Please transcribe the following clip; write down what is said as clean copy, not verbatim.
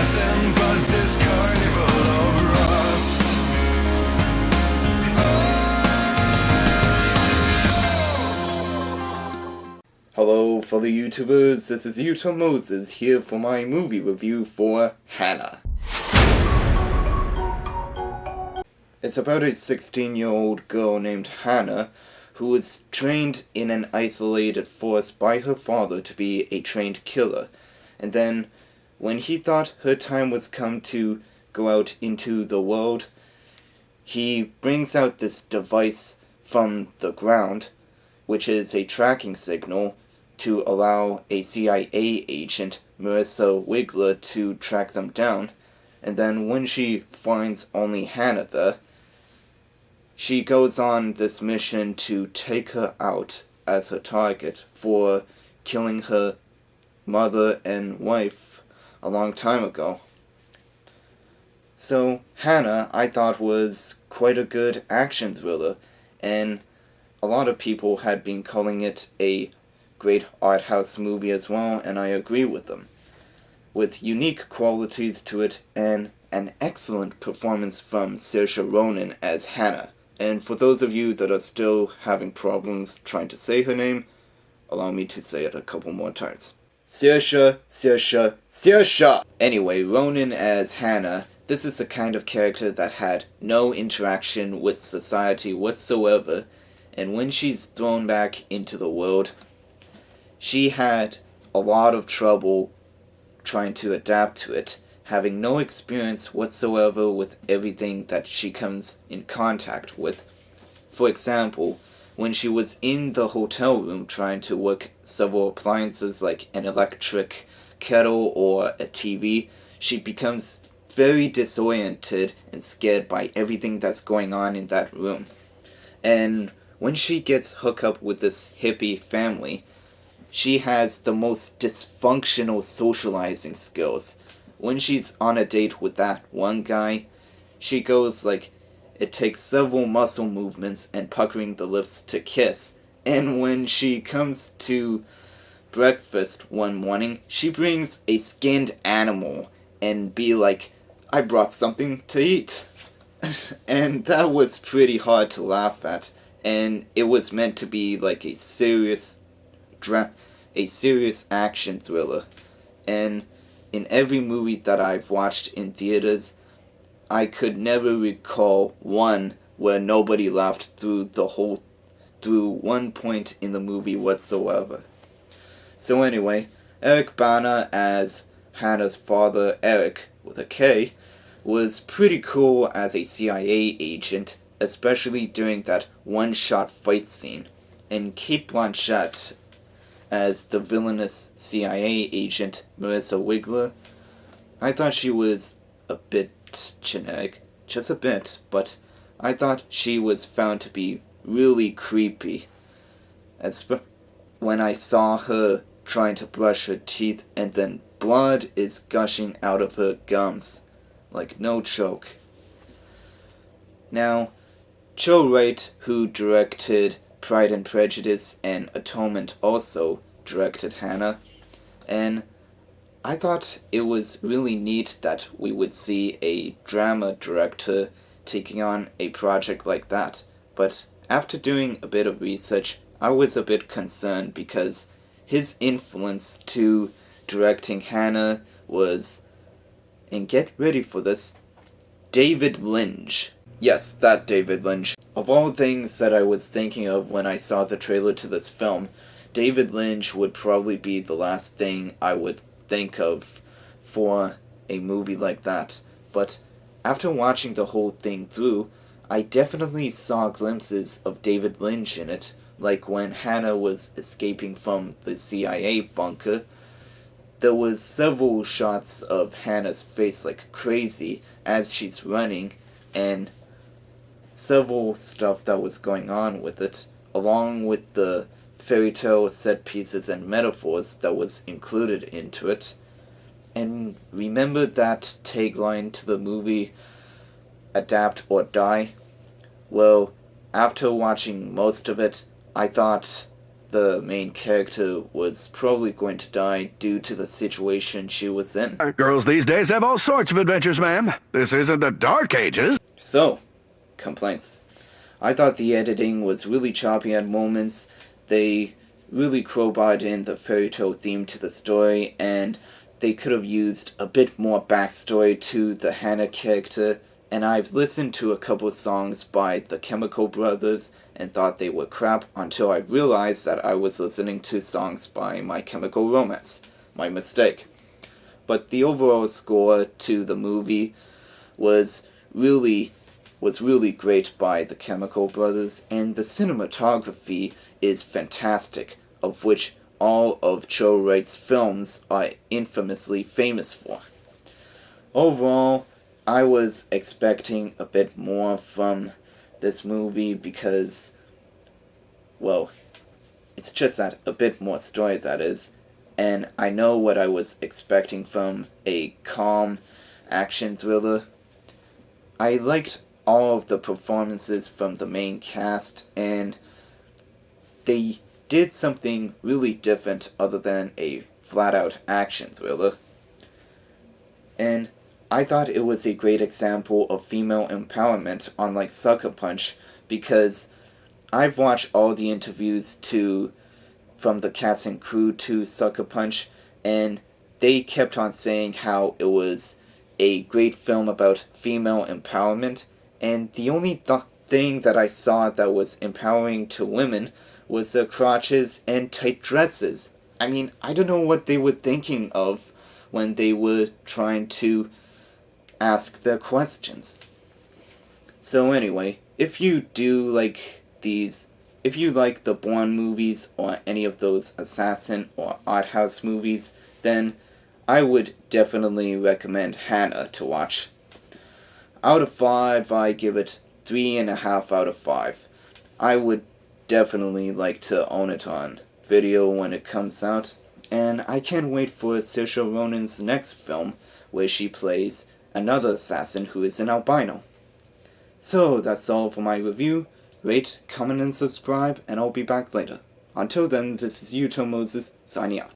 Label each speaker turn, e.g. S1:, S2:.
S1: nothing but this carnival of rust.
S2: Hello fellow YouTubers, this is YouTube Moses here for my movie review for Hanna. It's about a 16-year-old girl named Hanna who was trained in an isolated forest by her father to be a trained killer. And then, when he thought her time was come to go out into the world, he brings out this device from the ground, which is a tracking signal, to allow a CIA agent, Marissa Wigler, to track them down. And then when she finds only Hanna there, she goes on this mission to take her out as her target for killing her mother and wife a long time ago. So, Hanna, I thought, was quite a good action thriller, and a lot of people had been calling it a great art house movie as well, and I agree with them. With unique qualities to it, and an excellent performance from Saoirse Ronan as Hanna. And for those of you that are still having problems trying to say her name, allow me to say it a couple more times. Saoirse. Anyway, Ronan as Hanna, this is the kind of character that had no interaction with society whatsoever, and when she's thrown back into the world, she had a lot of trouble trying to adapt to it, having no experience whatsoever with everything that she comes in contact with. For example, when she was in the hotel room trying to work several appliances like an electric kettle or a TV, she becomes very disoriented and scared by everything that's going on in that room. And when she gets hooked up with this hippie family, she has the most dysfunctional socializing skills. When she's on a date with that one guy, she goes like, it takes several muscle movements and puckering the lips to kiss. And when she comes to breakfast one morning, she brings a skinned animal and be like, I brought something to eat. And that was pretty hard to laugh at. And it was meant to be like a serious action thriller. And in every movie that I've watched in theaters, I could never recall one where nobody laughed through one point in the movie whatsoever. So anyway, Eric Bana as Hanna's father, Eric, with a K, was pretty cool as a CIA agent, especially during that one-shot fight scene. And Cate Blanchett as the villainous CIA agent Marissa Wigler, I thought she was a bit generic, just a bit, but I thought she was found to be really creepy. When I saw her trying to brush her teeth and then blood is gushing out of her gums, like no joke. Now, Joe Wright, who directed Pride and Prejudice and Atonement, also directed Hanna, and I thought it was really neat that we would see a drama director taking on a project like that, but after doing a bit of research, I was a bit concerned because his influence to directing Hanna was, and get ready for this, David Lynch. Yes, that David Lynch. Of all things that I was thinking of when I saw the trailer to this film, David Lynch would probably be the last thing I would think of for a movie like that. But after watching the whole thing through, I definitely saw glimpses of David Lynch in it, like when Hanna was escaping from the CIA bunker. There was several shots of Hanna's face like crazy as she's running, and several stuff that was going on with it, along with the fairy tale set pieces and metaphors that was included into it. And remember that tagline to the movie, Adapt or Die? Well, after watching most of it, I thought the main character was probably going to die due to the situation she was in.
S3: Girls these days have all sorts of adventures, ma'am. This isn't the Dark Ages.
S2: So, complaints. I thought the editing was really choppy at moments. They really crowbarred in the fairy tale theme to the story, and they could have used a bit more backstory to the Hanna character. And I've listened to a couple songs by the Chemical Brothers and thought they were crap until I realized that I was listening to songs by My Chemical Romance. My mistake. But the overall score to the movie was really great by the Chemical Brothers, and the cinematography is fantastic, of which all of Joe Wright's films are infamously famous for. Overall, I was expecting a bit more from this movie because, well, it's just that a bit more story, that is, and I know what I was expecting from a calm action thriller. I liked all of the performances from the main cast, and they did something really different other than a flat-out action thriller. And I thought it was a great example of female empowerment, unlike Sucker Punch, because I've watched all the interviews from the cast and crew to Sucker Punch, and they kept on saying how it was a great film about female empowerment, and the only thing that I saw that was empowering to women was the crotches and tight dresses. I mean, I don't know what they were thinking of when they were trying to ask their questions. So anyway, if you do like if you like the Bourne movies or any of those assassin or art house movies, then I would definitely recommend Hanna to watch. Out of 5, I give it 3.5 out of 5. I would definitely like to own it on video when it comes out, and I can't wait for Saoirse Ronan's next film, where she plays another assassin who is an albino. So that's all for my review. Rate, comment, and subscribe, and I'll be back later. Until then, this is Yuto Moses, signing out.